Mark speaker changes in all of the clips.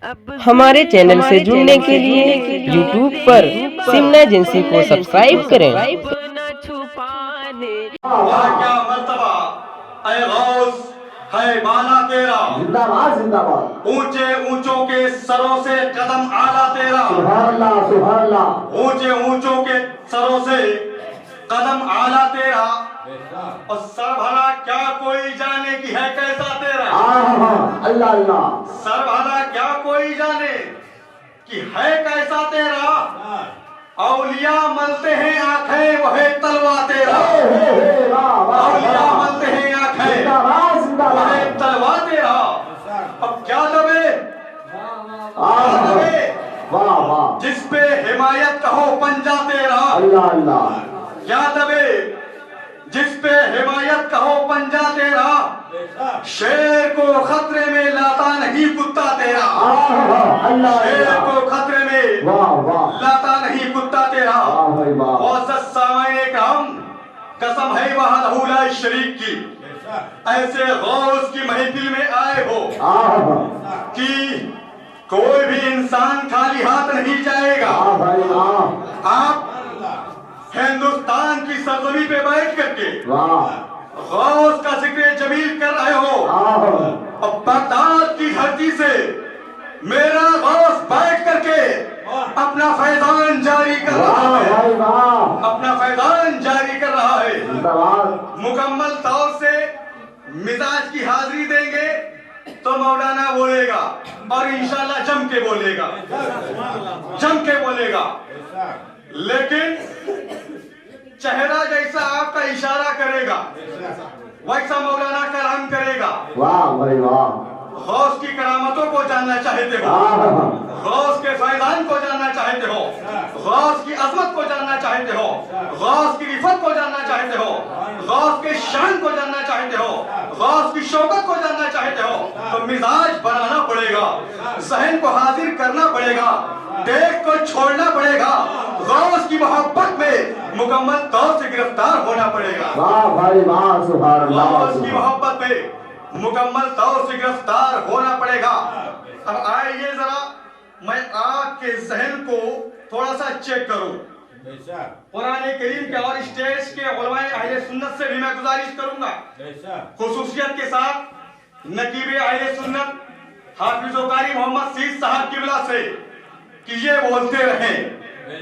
Speaker 1: ہمارے چینل سے جڑنے کے لیے یوٹیوب پر سمنا ایجنسی کو سبسکرائب کریں۔
Speaker 2: کیا مرتبہ اے غوث ہے بالا تیرا،
Speaker 3: زندہ باد زندہ باد،
Speaker 2: اونچے اونچوں کے سروں سے قدم آلہ تیرا،
Speaker 3: سبحان اللہ سبحان اللہ،
Speaker 2: اونچے اونچوں کے سروں سے قدم آلہ تیرا، اور سر بھلا کیا کوئی جانے کی ہے کیسا تیرا،
Speaker 3: اللہ اللہ،
Speaker 2: سر بھلا کیا کوئی جانے کہ ہے کیسا تیرا، اولیاء ملتے ہیں آنکھیں وہی تلوا تیرا، اولیاء ملتے ہیں آنکھیں وہی تلوا تیرا، اب کیا دبے
Speaker 3: واہ واہ،
Speaker 2: جس پہ حمایت کہو پنجا تیرا،
Speaker 3: اللہ اللہ،
Speaker 2: کیا دبے جس پہ حمایت کہو پنجا تیرا، شیر کو خطرے میں لاتا نہیں کتا تیرا، شیر کو خطرے میں لاتا نہیں کتا تیرا، معزز سامعین کرام، قسم ہے وحدہ لا شریک کی، ایسے غوث کی محفل میں آئے ہو کہ کوئی بھی انسان خالی ہاتھ نہیں جائے گا، آپ ہندوستان کی سرزمین پہ بیٹھ کر کے غوث کا ذکر جمیل کر رہے ہو، اور بغداد کی دھرتی سے میرا غوث بیٹھ کر کے اپنا فیضان جاری کر رہا ہے، اپنا فیضان جاری کر رہا ہے، مکمل طور سے مزاج کی حاضری دیں گے تو مولانا بولے گا، اور انشاءاللہ جم کے بولے گا، جم کے بولے گا، لیکن چہرہ جیسا آپ کا اشارہ کرے گا ویسا مولانا کلام کرے گا۔ غوث کی کرامتوں کو جاننا چاہتے ہو، غوث کے فیضان کو جاننا چاہتے ہو، غوث کی عظمت کو جاننا چاہتے ہو، غوث کی رفت کو جاننا چاہتے ہو، غوث کے شان کو جاننا چاہتے ہو، غوث کی شوکت کو جاننا چاہتے ہو، تو مزاج بنانا پڑے گا، ذہن کو حاضر کرنا پڑے گا، دیکھ کو چھوڑنا پڑے گا، غوث کی محبت میں مکمل طور سے گرفتار ہونا پڑے گا، غوث کی محبت میں مکمل طور سے گرفتار ہونا پڑے گا۔ اب آئیے ذرا میں آپ کے ذہن کو تھوڑا سا چیک کروں، قرآن کریم کے اور اسٹیج کے علماء اہل سنت سے بھی میں گزارش کروں گا، خصوصیت کے ساتھ نقیب اہل سنت حافظ و قاری محمد سید صاحب قبلہ سے کہ یہ بولتے رہیں،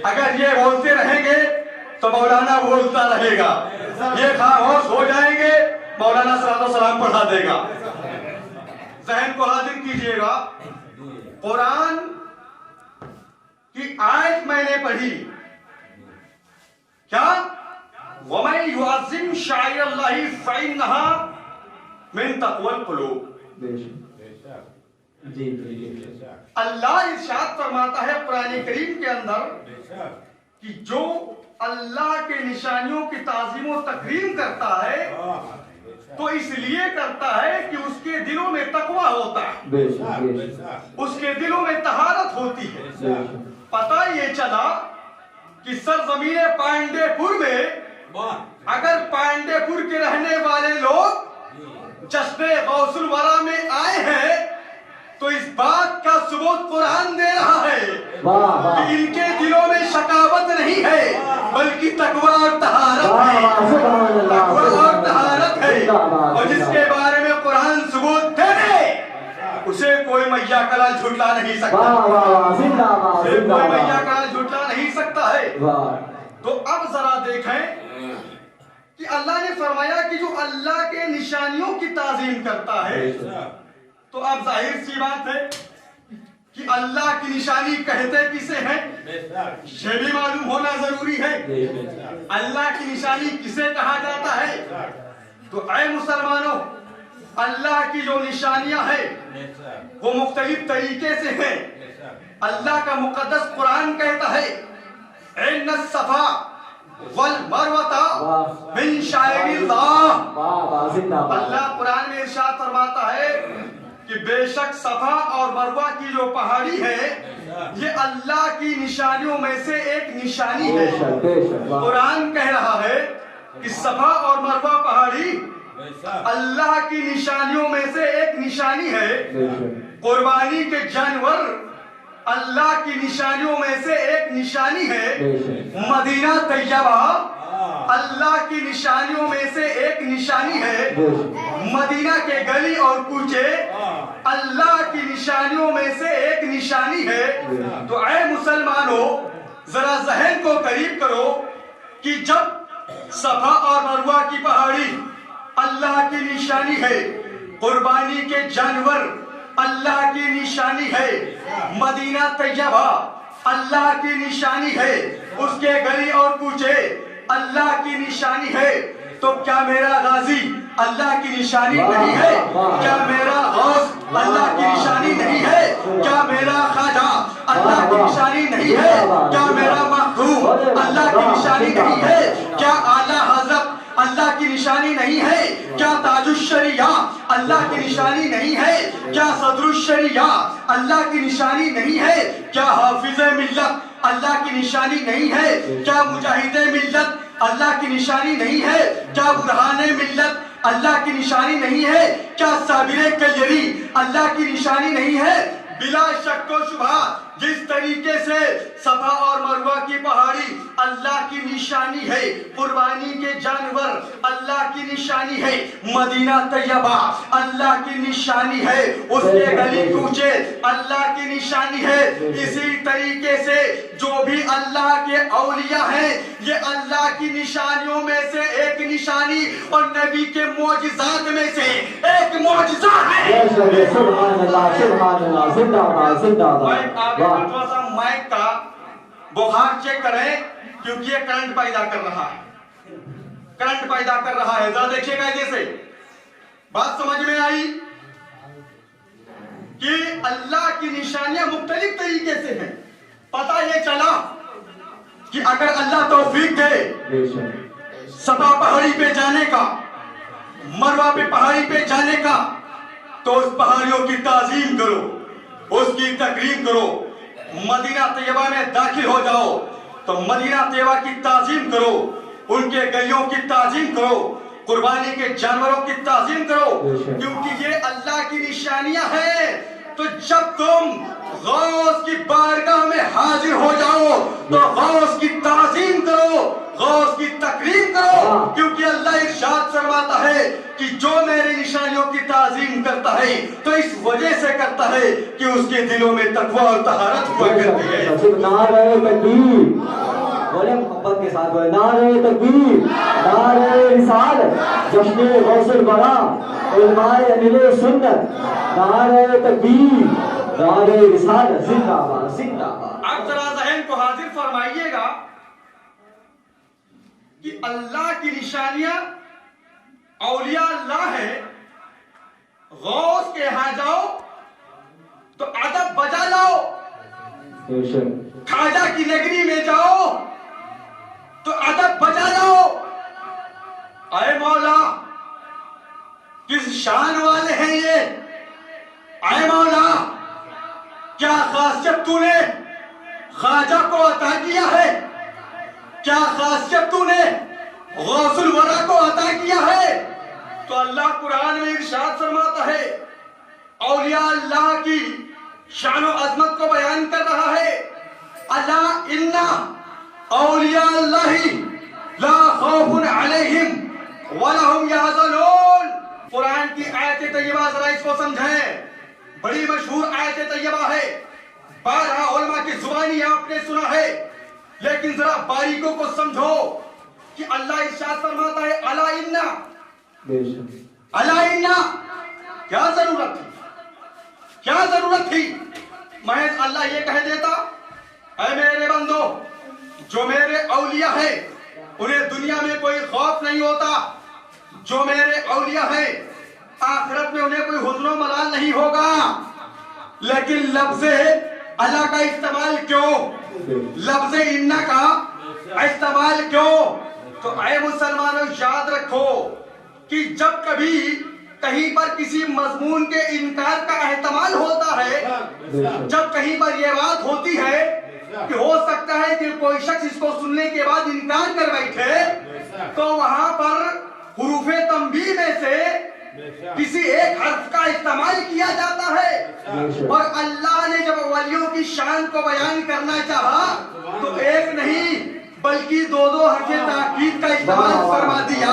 Speaker 2: اگر یہ بولتے رہیں گے تو مولانا بولتا رہے گا، یہ خاموش ہو جائیں گے مولانا صلاۃ و سلام پڑھا دے گا۔ ذہن کو حاضر کیجئے گا، قرآن کی آیت میں نے پڑھی، کیا وَمَن يُعَظِّمْ شَعَائِرَ اللَّهِ فَإِنَّهَا مِن تَقْوَى الْقُلُوبِ، اللہ ارشاد فرماتا ہے قرآن کریم کے اندر کہ جو اللہ کے نشانیوں کی تعظیم و تکریم کرتا ہے تو اس لیے کرتا ہے کہ اس کے دلوں میں تقوی ہوتا ہے، اس کے دلوں میں طہارت ہوتی ہے۔ پتہ یہ چلا کہ سرزمین پانڈے پور میں اگر پانڈے پور کے رہنے والے لوگ جشن غوث الورا میں آئے ہیں تو اس بات کا ثبوت قرآن دے رہا ہے کہ ان کے دلوں میں شقاوت نہیں ہے بلکہ تقوی اور طہارت ہے، تقوی اور طہارت ہے، اور جس کے بارے میں قرآن ثبوت دے دے اسے کوئی میاں کلال جھٹلا نہیں سکتا، اسے کوئی میاں کلال جھٹلا نہیں سکتا ہے۔ تو اب ذرا دیکھیں کہ اللہ نے فرمایا کہ جو اللہ کے نشانیوں کی تعظیم کرتا ہے، تو اب ظاہر سی بات ہے کہ اللہ کی نشانی کہتے کسے ہیں یہ بھی معلوم ہونا ضروری ہے، اللہ کی نشانی کسے کہا جاتا ہے۔ تو اے مسلمانوں، اللہ کی جو نشانیاں ہیں وہ مختلف طریقے سے ہیں۔ اللہ کا مقدس قرآن کہتا ہے ان الصفا والمروۃ من شعائر اللہ، اللہ قرآن میں ارشاد فرماتا ہے کہ بے شک صفا اور مروہ کی جو پہاڑی ہے یہ اللہ کی نشانیوں میں سے ایک نشانی ہے۔ قرآن کہہ رہا ہے کہ صفا اور مروہ پہاڑی اللہ کی نشانیوں میں سے ایک نشانی ہے قربانی کے جانور. اللہ کی نشانیوں میں سے ایک نشانی ہے مدینہ طیبہ. اللہ کی نشانیوں میں سے ایک نشانی ہے مدینہ کے گلی اور کوچے. اللہ کی نشانیوں میں سے ایک نشانی ہے. تو اے مسلمانوں ذرا ذہن کو قریب کرو کہ جب صفا اور مروہ کی پہاڑی اللہ کی نشانی ہے, قربانی کے جانور اللہ کی نشانی ہے, مدینہ طیبہ اللہ کی نشانی ہے, اس کے گلی اور کوچے اللہ کی نشانی ہے, تو کیا میرا غازی اللہ کی نشانی نہیں ہے؟ کیا میرا غوث اللہ کی نشانی نہیں ہے؟ کیا میرا خواجہ اللہ کی نشانی نہیں ہے؟ کیا میرا مخدوم اللہ کی نشانی نہیں ہے؟ کیا اعلیٰ حضرت اللہ کی نشانی نہیں ہے؟ کیا تاج الشریعہ اللہ کی نشانی نہیں ہے؟ کیا صدر الشریعہ اللہ کی نشانی نہیں ہے؟ کیا حافظ ملت اللہ کی نشانی نہیں ہے؟ کیا مجاہد ملت اللہ کی نشانی نہیں ہے؟ کیا برہان ملت اللہ کی نشانی نہیں ہے؟ کیا صابر کلیری اللہ کی نشانی نہیں ہے؟ بلا شک و شبہ جس طریقے سے صفا اور مروہ کی پہاڑی اللہ کی نشانی ہے, قربانی کے جانور اللہ کی نشانی ہے, مدینہ طیبہ اللہ کی نشانی ہے, اس کے گلی کوچے اللہ کی نشانی ہے, اسی طریقے سے جو بھی اللہ کے اولیاء ہیں یہ اللہ کی نشانیوں میں سے ایک نشانی اور نبی کے معجزات میں سے ایک معجزہ ہے.
Speaker 3: سبحان اللہ سبحان اللہ, زندہ باد زندہ باد.
Speaker 2: مائک کا بخار چیک کریں کیونکہ یہ کرنٹ پیدا کر رہا ہے, کرنٹ پیدا کر رہا ہے. ذرا دیکھیے گا جیسے بات سمجھ میں آئی کہ اللہ کی نشانیاں مختلف طریقے سے ہیں. پتہ یہ چلا کہ اگر اللہ توفیق دے صفا پہاڑی پہ جانے کا, مروہ پہ پہاڑی پہ جانے کا, تو اس پہاڑیوں کی تعظیم کرو, اس کی تقریب کرو. مدینہ طیبہ میں داخل ہو جاؤ تو مدینہ طیبہ کی تعظیم کرو, ان کے گلیوں کی تعظیم کرو, قربانی کے جانوروں کی تعظیم کرو, کیونکہ یہ اللہ کی نشانیاں ہیں. تو جب تم غوث کی بارگاہ میں حاضر ہو جاؤ تو غوث کی تعظیم کرو, غوث کی تقریب کرو, کیونکہ اللہ ارشاد فرماتا ہے کہ جو میری نشانیوں کی تعظیم کرتا ہے تو اس وجہ سے کرتا ہے کہ اس کے دلوں میں تقوی اور طہارت ہوا کرتی ہے.
Speaker 3: نعرہ تکبیر, بولے محبت کے ساتھ بولے نعرہ تکبیر, نعرہ رسالت, جشن غوث البرا, علماء اہل سنت, نعرہ تکبیر, نعرہ رسالت, زندہ باد زندہ باد.
Speaker 2: اب ذرا ذہن کو حاضر فرمائیے گا کہ اللہ کی نشانیاں اولیاء اللہ ہے. غوث کے ہاں جاؤ تو ادب بجا لاؤ, خواجہ کی نگری میں جاؤ تو ادب بجا لاؤ. اے مولا کس شان والے ہیں یہ, اے مولا کیا خاصیت تو نے خواجہ کو عطا کیا ہے, کیا خاصیت تو نے غوث الورا کو عطا کیا ہے. تو اللہ قرآن میں ارشاد فرماتا ہے, اولیاء اللہ کی شان و عظمت کو بیان کر رہا ہے. الا ان اولیاء اللہ لا خوف علیہم ولا هم یحزنون. قرآن کی آیت طیبہ ذرا اس کو سمجھیں, بڑی مشہور آیت طیبہ ہے, بارہا علماء کی زبانی آپ نے سنا ہے, لیکن ذرا باریکوں کو سمجھو کہ اللہ ارشاد فرماتا ہے الا ان, الا ان, کیا ضرورت تھی, کیا ضرورت تھی, محض اللہ یہ کہہ دیتا اے میرے بندو جو میرے اولیاء ہیں انہیں دنیا میں کوئی خوف نہیں ہوتا, جو میرے اولیاء ہیں آخرت میں انہیں کوئی حزن و ملال نہیں ہوگا. لیکن لفظ اللہ کا استعمال کیوں, لفظ ان کا استعمال کیوں؟ تو اے مسلمانوں یاد رکھو کہ جب کبھی کہیں پر کسی مضمون کے انکار کا احتمال ہوتا ہے, جب کہیں پر یہ بات ہوتی ہے کہ ہو سکتا ہے کہ کوئی شخص اس کو سننے کے بعد انکار کر بیٹھے, تو وہاں پر حروف تنبیہ میں سے کسی ایک حرف کا استعمال کیا جاتا ہے، اور اللہ نے جب ولیوں کی شان کو بیان کرنا چاہا تو ایک نہیں بلکہ دو حرف تاکید کا استعمال فرما دیا،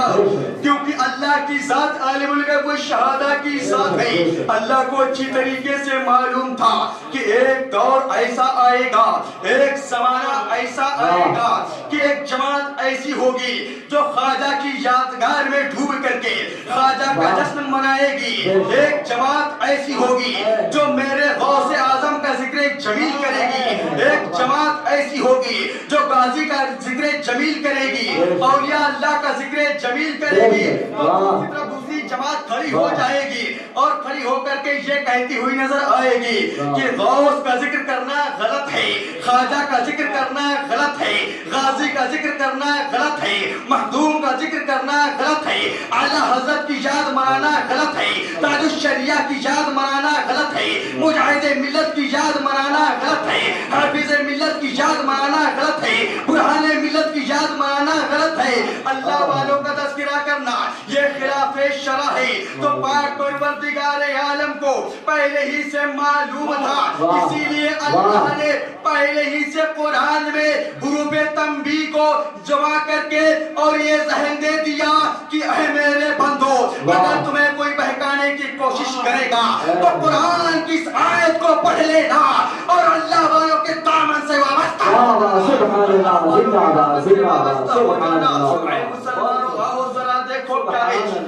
Speaker 2: کیونکہ اللہ کی ذات عالم الغیب والشہادہ کی ذات ہے۔ اللہ کو اچھی طریقے سے معلوم تھا کہ ایک دور ایسا آئے گا، ایک زمانہ ایسا آئے گا کہ ایک جماعت ایسی ہوگی جو خواجہ کی یادگار میں ڈوب کر کے خواجہ کا جشن منائے گی، ایک جماعت ایسی ہوگی جو میرے غوث اعظم کا ذکر جمیل کرے گی، ایک جماعت ایسی ہوگی جو غازی کا ذکر جمیل کرے گی، اولیاء اللہ کا ذکر جمیل کرے گی، تو دوسری جماعت کھڑی ہو جائے گی اور کھڑی ہو کر کے یہ کہتی ہوئی نظر آئے گی کہ غوث کا ذکر کرنا غلط ہے، خواجہ کا ذکر کرنا غلط ہے، غازی کا ذکر کرنا غلط ہے، مخدوم کا ذکر کرنا غلط ہے، اعلیٰ حضرت کی یاد منانا غلط ہے، تاج الشریعہ کی یاد منانا غلط ہے، مجاہد ملت کی یاد منانا غلط ہے، حافظ ملت کی یاد منانا غلط ہے، برہان ملت کی یاد منانا غلط ہے۔ اللہ والوں کا تذکرہ کرنا یہ خلاف شرع ہے، تو پاک پروردگار عالم کو پہلے ہی سے معلوم تھا، اسی لیے اللہ نے پہلے ہی سے قرآن میں حروف تنبیہ کو جمع کر کے اور یہ ذہن دے دیا کہ اے میرے بندو، اگر تمہیں کوئی بہکانے کی کوشش کرے گا تو قرآن کی اس آیت کو پڑھ لینا اور اللہ والوں کے دامن سے وابستہ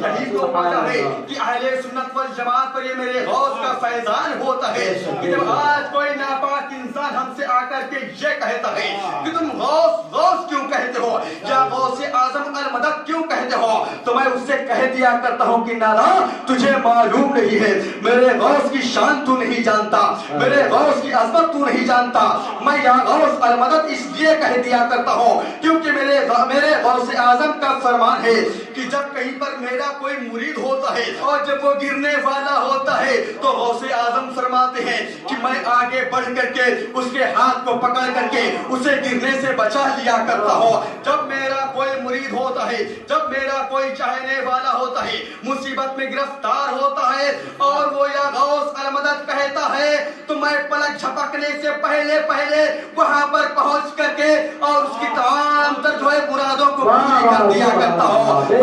Speaker 2: یہی تو وجہ ہے کہ اہل سنت والجماعت پر یہ میرے غوث کا فیضان ہوتا ہے کہ جب آج کوئی ناپاک انسان ہم سے آ کر کے یہ کہتا ہے کہ تم غوث غوث کیوں کہتے ہو یا غوث اعظم المدد کیوں کہتے ہو، تو میں اس سے کہہ دیا کرتا ہوں کہ نادان تجھے معلوم نہیں ہے، میرے غوث کی شان تو نہیں جانتا، میرے غوث کی عظمت تو نہیں جانتا، میں یا غوث المدد اس لیے کہہ دیا کرتا ہوں کیونکہ میرے غوث اعظم کا فرمان ہے کہ جب کہیں پر میرا کوئی مرید ہوتا ہے اور جب وہ گرنے والا ہوتا ہے تو غوث اعظم فرماتے ہیں کہ میں آگے بڑھ کر کے اس کے ہاتھ کو پکڑ کر کے اسے گرنے سے بچا لیا کرتا ہوں۔ جب میرا کوئی مرید ہوتا ہے، جب میرا کوئی چاہنے والا ہوتا ہے مصیبت میں گرفتار ہوتا ہے اور وہ یا غوث المدد کہتا ہے تو میں پلک جھپکنے سے پہلے وہاں پر پہنچ کر کے اور اس کی تمام تر جو ہے مرادوں کو پوری کر دیا کرتا ہوں۔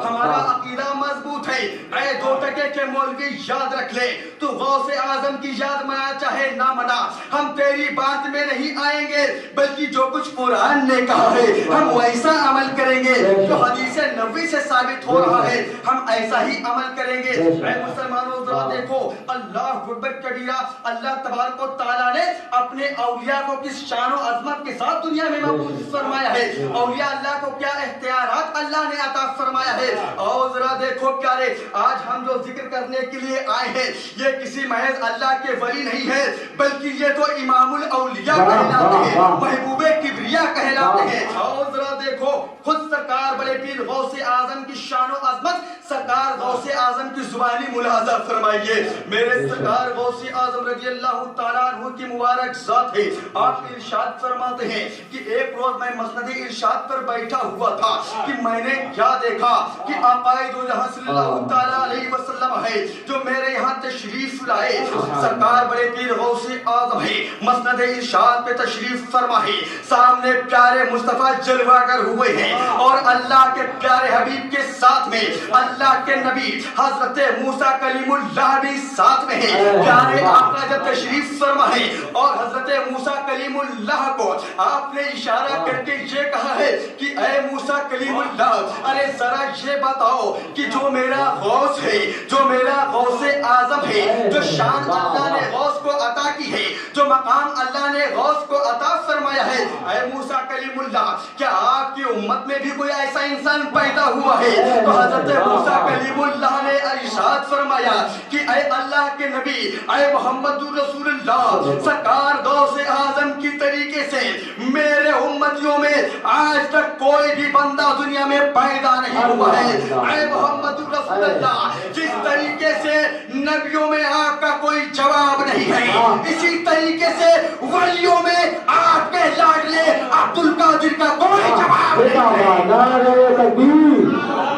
Speaker 2: ہمارا عقیدہ مضبوط ہے، اے دو ٹکے کے مولوی یاد رکھ لے، تو غوث اعظم کی یاد منا چاہے نہ منا، ہم تیری بات میں نہیں آئیں گے، بلکہ جو کچھ قرآن نے کہا ہے ہم ویسا عمل کریں گے، جو حدیث نبوی سے ثابت ہو رہا ہے ہم ایسا ہی عمل کریں گے۔ اے مسلمانوں ذرا دیکھو اللہ اکبر کبیرہ، اللہ تبارک و تعالیٰ نے اپنے اولیاء کو کس شان و عظمت کے ساتھ دنیا میں محفوظ فرمایا ہے، اولیاء اللہ کو کیا اختیارات اللہ نے عطا فرمایا ہے۔ اور ذرا دیکھو پیارے، آج ہم جو ذکر کرنے کے لیے آئے ہیں یہ کسی محض اللہ کے ولی نہیں ہے، بلکہ یہ تو امام الاولیاء کہلاتے ہیں، محبوب کبریا کہلاتے ہیں۔ اور ذرا دیکھو خود سرکار بڑے پیر غوث اعظم کی شان و عظمت سرکار غوث اعظم کی زبانی ملاحظہ فرمائیے۔ میرے سرکار غوث اعظم رضی اللہ تعالیٰ عنہ کی مبارک ذات ہے، آپ ارشاد فرماتے ہیں کہ ایک روز میں مسند ارشاد پر بیٹھا ہوا تھا کہ میں نے کیا دیکھا کہ آقا دو جہاں صلی اللہ تعالیٰ علیہ وسلم ہے جو میرے یہاں تشریف لائے، سرکار بڑے پیر غوث اعظم ہے، مسند ارشاد پہ تشریف فرما ہے، سامنے پیارے مصطفیٰ جلوہ گر ہوئے ہیں اور اللہ کے پیارے حبیب کے ساتھ میں اللہ کے نبی حضرت موسیٰ کلیم اللہ بھی ساتھ میں ہے۔ پیارے آقا جب تشریف فرما ہے اور حضرت موسیٰ کلیم اللہ کو آپ نے اشارہ کر کے یہ کہا ہے کہ اے موسیٰ کلیم اللہ، ارے ذرا یہ بتاؤ کہ جو میرا غوث ہے، جو میرا غوث اعظم ہے، جو شان اللہ نے غوث کو عطا کی ہے، جو مقام اللہ نے غوث کو عطا فرمایا ہے، اے موسیٰ کلیم اللہ کیا آپ کی امت میں بھی کوئی ایسا انسان پیدا ہوا ہے؟ تو حضرت موسیٰ کلیم اللہ نے ارشاد فرمایا کہ اے اللہ کے نبی، اے محمد رسول اللہ، سرکار غوث اعظم کی طریقے سے میرے امتیوں میں آج تک کوئی بھی بندہ دنیا میں پیدا نہیں ہوا ہے۔ اے محمد رسول اللہ، جس طریقے سے نبیوں میں آپ کا کوئی جواب نہیں ہے، اسی طریقے سے ولیوں میں آپ کے لاڈلے عبد القادر کا کوئی جواب
Speaker 3: زندہ باد نعرہ تکبیر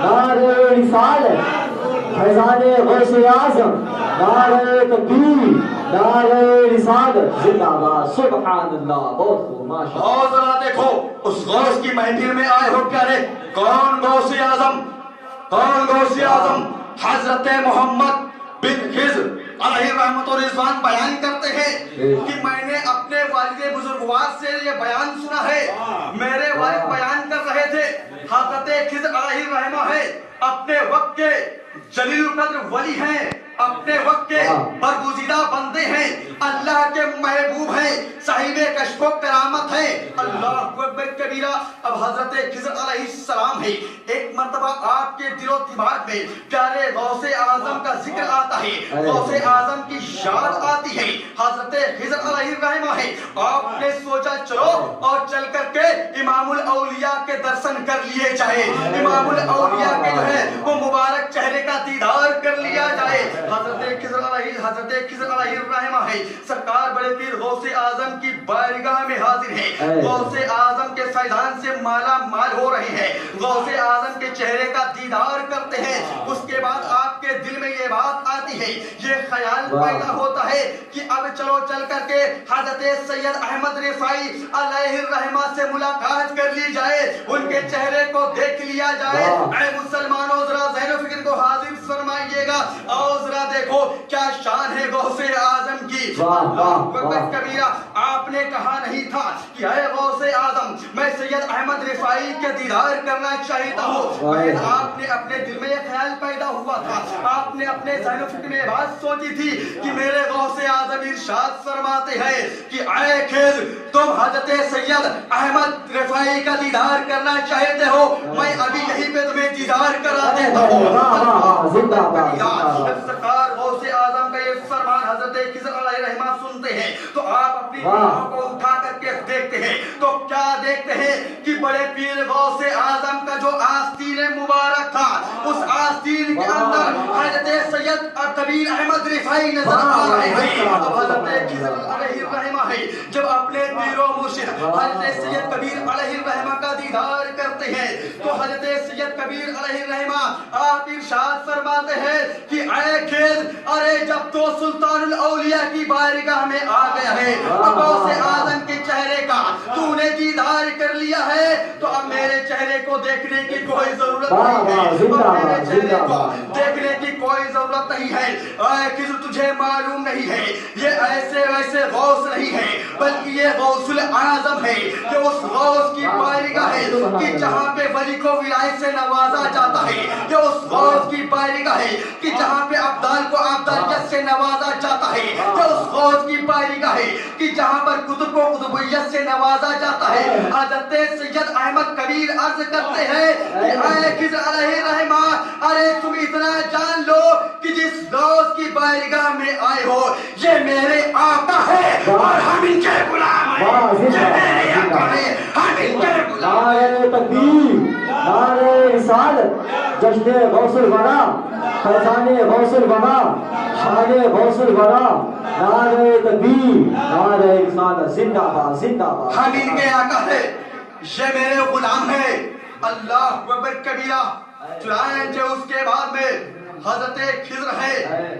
Speaker 3: نعرہ رسالت فیضان غوث اعظم نعرہ تکبیر نعرہ رسالت زندہ باد سبحان اللہ بہت خوب ماشاء اللہ
Speaker 2: اور ذرا دیکھو اس غوث کی محفل میں آئے ہو پیارے کون غوث اعظم کون غوث اعظم حضرت محمد بن خضر علیہ رحمت و رضوان بیان کرتے ہیں کہ میں نے اپنے والد بزرگوار سے یہ بیان سنا ہے میرے والد بیان کر رہے تھے حضرت خضر علیہ رحمہ ہے اپنے وقت کے جلیل القدر ولی ہیں اپنے وقت کے برگزیدہ بندے ہیں اللہ کے محبوب ہیں صاحب کشف و کرامت ہیں اللہ اکبر کبیرہ اب حضرت خضر علیہ السلام ہے ایک مرتبہ آپ کے دل و دماغ میں پیارے غوث اعظم کا ذکر آتا ہے غوث اعظم کی یاد آتی ہے حضرت خضر علیہ الرحمہ ہے آپ نے سوچا چلو اور چل کر کے امام الاولیاء کے درشن کر لیے جائے امام الاولیاء کے جو ہے وہ مبارک چہرے کا دیدار کر لیا جائے حضرت خضر علیہ الرحمہ ہے سرکار بڑے پیر غوث اعظم کی بارگاہ میں حاضر ہیں غوث اعظم کے فیضان سے مالا مال ہو رہے ہیں غوث اعظم کے چہرے کا دیدار کرتے ہیں اس کے بعد آپ کے دل میں یہ بات آتی ہے یہ خیال پیدا ہوتا ہے کہ اب چلو چل کر کے حضرت سید احمد رفاعی علیہ الرحمہ سے ملاقات کر لی جائے ان کے چہرے کو دیکھ لیا جائے اے مسلمانوں ذرا ذہن و فکر کو حاضر فرمائیے گا اور ذرا دیکھو کیا شان ہے غوث اعظم کی کبیرہ آپ نے کہا نہیں تھا کہ اے غوث اعظم میں سید احمد رفاعی کے دیدار کرنا چاہتا ہوں آپ نے اپنے دل میں یہ خیال پیدا ہوا تھا آپ نے اپنے ذہن و فکر میں بات سوچی تھی کہ میرے غوث اعظم ارشاد فرماتے ہیں کہ اے خضر تم حضرت سید احمد رفاعی کا دیدار کرنا چاہتے ہو میں ابھی یہیں پہ تمہیں دیدار کرا دیتا ہوں سرکار غوث اعظم کا یہ فرمان حضرت خضر علیہ الرحمہ سنتے ہیں تو آپ اپنی نگاہوں کو اٹھا کر کے دیکھتے ہیں تو کیا دیکھتے ہیں کہ بڑے پیر غوث اعظم کا جو آستین مبارک تھا اس آستین کے اندر حضرت سید کبیر احمد رفاعی نظر آ رہے ہیں اب حضرت خضر علیہ الرحمہ ہے جب اپنے پیر و مرشد حضرت سید کبیر علیہ الرحمہ کا دیدار کرتے ہیں تو حضرت سید کبیر علیہ الرحمہ آپ ارشاد فرماتے ہیں کہ اے خضر ارے جب تو سلطان الاولیاء کی بارگاہ میں آ گیا ہے غوث اعظم کے چہرے کا تو نے دیدار کر لیا ہے تو اب میرے چہرے کو دیکھنے کی کوئی ضرورت نہیں ہے میرے چہرے کو دیکھنے کی کوئی ضرورت نہیں ہے اے خضر تجھے معلوم نہیں ہے یہ ایسے ویسے غوث نہیں ہے بلکہ یہ غوث الاعظم ہے جو اس غوث کی بارگاہ ہے کہ جہاں پہ ولی کو ولایت سے نوازا جاتا ہے یہ اس غوث کی بارگاہ ہے کہ جہاں پہ ابدال کو ابدالیت سے نوازا جاتا ہے یہ اس غوث کی بارگاہ ہے کہ جہاں پر قطب کو قطبیت سے نوازا جاتا ہے حضرت سید احمد کبیر عرض کرتے ہیں کہ اے خضر علیہ الرحمہ ارے تم اتنا جان لو کہ جس غوث کی بارگاہ میں آئے ہو یہ میرے آقا ہے اور ہم ان کے غلام ہیں یہ میرے آقا ہے ہم ان کے غلام ہیں
Speaker 3: نعرہ تکبیر نعرہ رسالت جشن غوث الورا فیضان غوث الورا شان غوث الورا نعرہ تکبیر نعرہ رسالت زندہ باد زندہ باد
Speaker 2: ہم ان کے آقا ہے یہ میرے غلام ہے اللہ اکبر کبیرہ چنانچہ اس کے بعد میں حضرت خضر ہے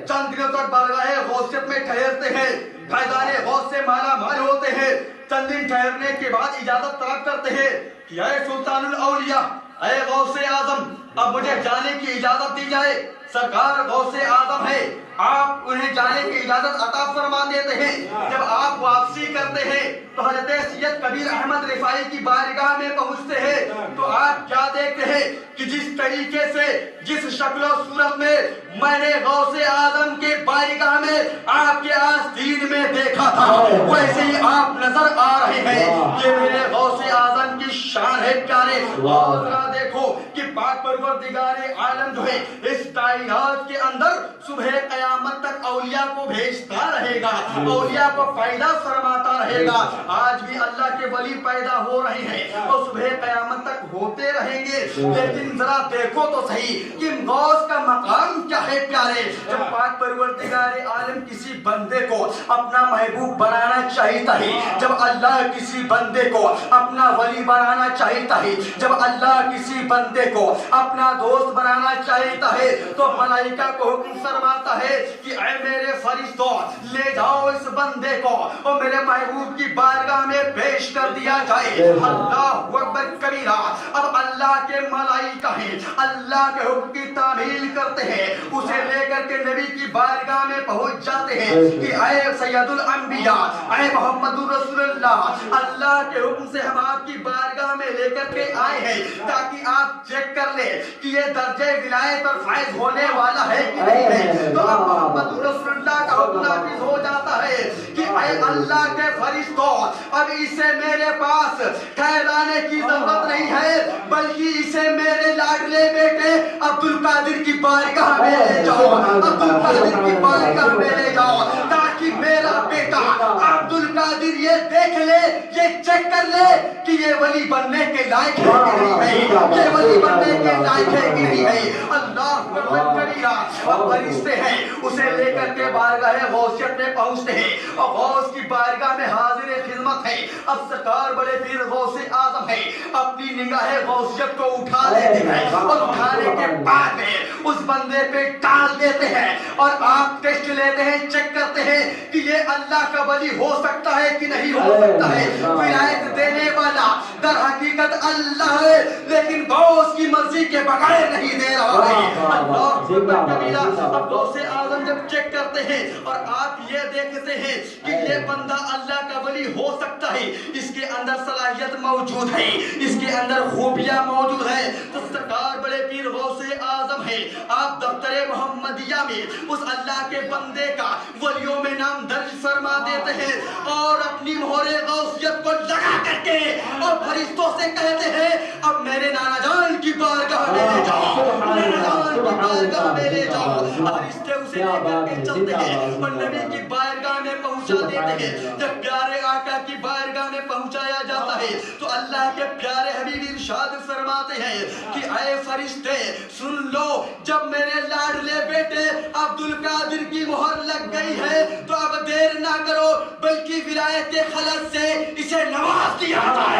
Speaker 2: چند دنوں تک بارگاہ غوثیت میں ٹھہرتے ہیں فیضان غوث سے مالا مال ہوتے ہیں چند دن ٹھہرنے کے بعد اجازت طلب کرتے ہیں کہ اے سلطان الاولیاء اے غوث اعظم اب مجھے جانے کی اجازت دی جائے سرکار غوث اعظم ہے آپ انہیں جانے کی اجازت عطا فرما دیتے ہیں جب آپ واپسی کرتے ہیں تو حضرت سید کبیر احمد رفاعی کی بارگاہ میں پہنچتے ہیں تو آپ کیا دیکھتے ہیں کہ جس طریقے سے جس شکل و صورت میں میں نے غوث اعظم کے بارگاہ میں آپ کے آستین میں دیکھا تھا ویسے ہی آپ نظر آ رہے ہیں یہ میرے غوث اعظم کی شان ہے پیارے اور ذرا دیکھو کہ پاک پروردگار عالم جو ہے اس کائنات کے اندر صبح قیامت تک اولیاء کو بھیجتا رہے گا اولیاء کو فائدہ فرماتا رہے گا آج بھی اللہ کے ولی پیدا ہو رہے ہیں اور صبح قیامت تک ہوتے رہیں گے لیکن ذرا دیکھو تو صحیح کہ غوث کا مقام کیا ہے پیارے جب پاک پروردگار عالم کسی بندے کو اپنا محبوب بنانا چاہتا ہے جب اللہ کسی بندے کو اپنا ولی بنانا چاہتا ہے جب اللہ کسی بندے کو اپنا دوست بنانا چاہتا ہے تو ملائکہ کو حکم فرماتا ہے کہ اے میرے فرشتوں لے جاؤ اس بندے کو اور میرے محبوب کی بارگاہ میں پیش کر دیا جائے اللہ اکبر کبیرہ اب اللہ کے ملائکہ ہیں اللہ کے حکم کی تعمیل کرتے ہیں اسے لے کر کے نبی کی بارگاہ میں پہنچ جاتے ہیں کہ اے سید الانبیاء اے محمد رسول اللہ اللہ کے حکم سے ہم آپ کی بارگاہ میں لے کر کے آئے ہیں تاکہ آپ چیک کر لیں کہ یہ درجہ ولایت اور فائز ہونے والا ہے کہ نہیں ہے تو اب محمد رسول اللہ کا حکم نافذ ہو جاتا ہے کہ اے اللہ کے فرشتوں اب اسے میرے پاس ٹھہرانے کی ضرورت نہیں ہے بلکہ اسے میرے لاڈلے بیٹے عبد القادر کی بارگاہ میں لے جاؤ عبد القادر کی بارگاہ میں لے جاؤ تاکہ میرا بیٹا عبد القادر یہ دیکھ لے یہ چیک کر لے کہ یہ ولی بننے کے لائق ہے کہ نہیں ہے یہ ولی بننے کے لائق ہے کہ نہیں ہے اللہ اکبر کبیرہ اب فرشتے ہیں اسے لے کر کے بارگاہ غوثیت میں پہنچتے ہیں اور غوث کی بارگاہ میں حاضر خدمت ہے اب سرکار بڑے پیر غوث اعظم ہے اپنی نگاہ غوثیت کو اٹھا لیتے ہیں اور اٹھانے کے بعد میں اس بندے پہ ڈال دیتے ہیں اور آپ ٹیسٹ لیتے ہیں چیک کرتے ہیں کہ یہ اللہ کا ولی ہو سکتا ہے کہ نہیں ہو سکتا ہے ولایت دینے والا در حقیقت اللہ ہے لیکن غوث کی مرضی کے بغیر نہیں دے رہا ہے اللہ اکبر کبیرہ اب غوث اعظم جب چیک کرتے ہیں اور آپ یہ دیکھتے ہیں کہ یہ بندہ اللہ کا ولی ہو سکتا ہے اس کے اندر صلاحیت موجود ہے اس کے اندر خوبیاں موجود ہے تو سرکار بڑے پیر غوث اعظم ہے آپ دفتر محمدیہ میں اس اللہ کے بندے کا ولیوں میں نام درج فرما دیتے ہیں اور اپنی مہر غوثیت کو لگا کر کے اور فرشتوں سے کہتے ہیں اب میرے نانا جان کی بارگاہ میں لے جاؤ نانا جان کی بارگاہ میں لے جاؤ فرشتے اسے لے کر کے چلتے ہیں اور نبی کی بارگاہ میں پہنچا دیتے ہیں جب پیارے آقا کی بارگاہ میں پہنچایا جاتا ہے تو اللہ کے پیارے حبیب ارشاد فرماتے ہیں کہ اے فرشتے سن لو جب میرے لاڈلے بیٹے عبد القادر کی مہر لگ گئی ہے تو اب دیر نہ کرو بلکہ ولایت خلعت سے اسے نواز دیا جائے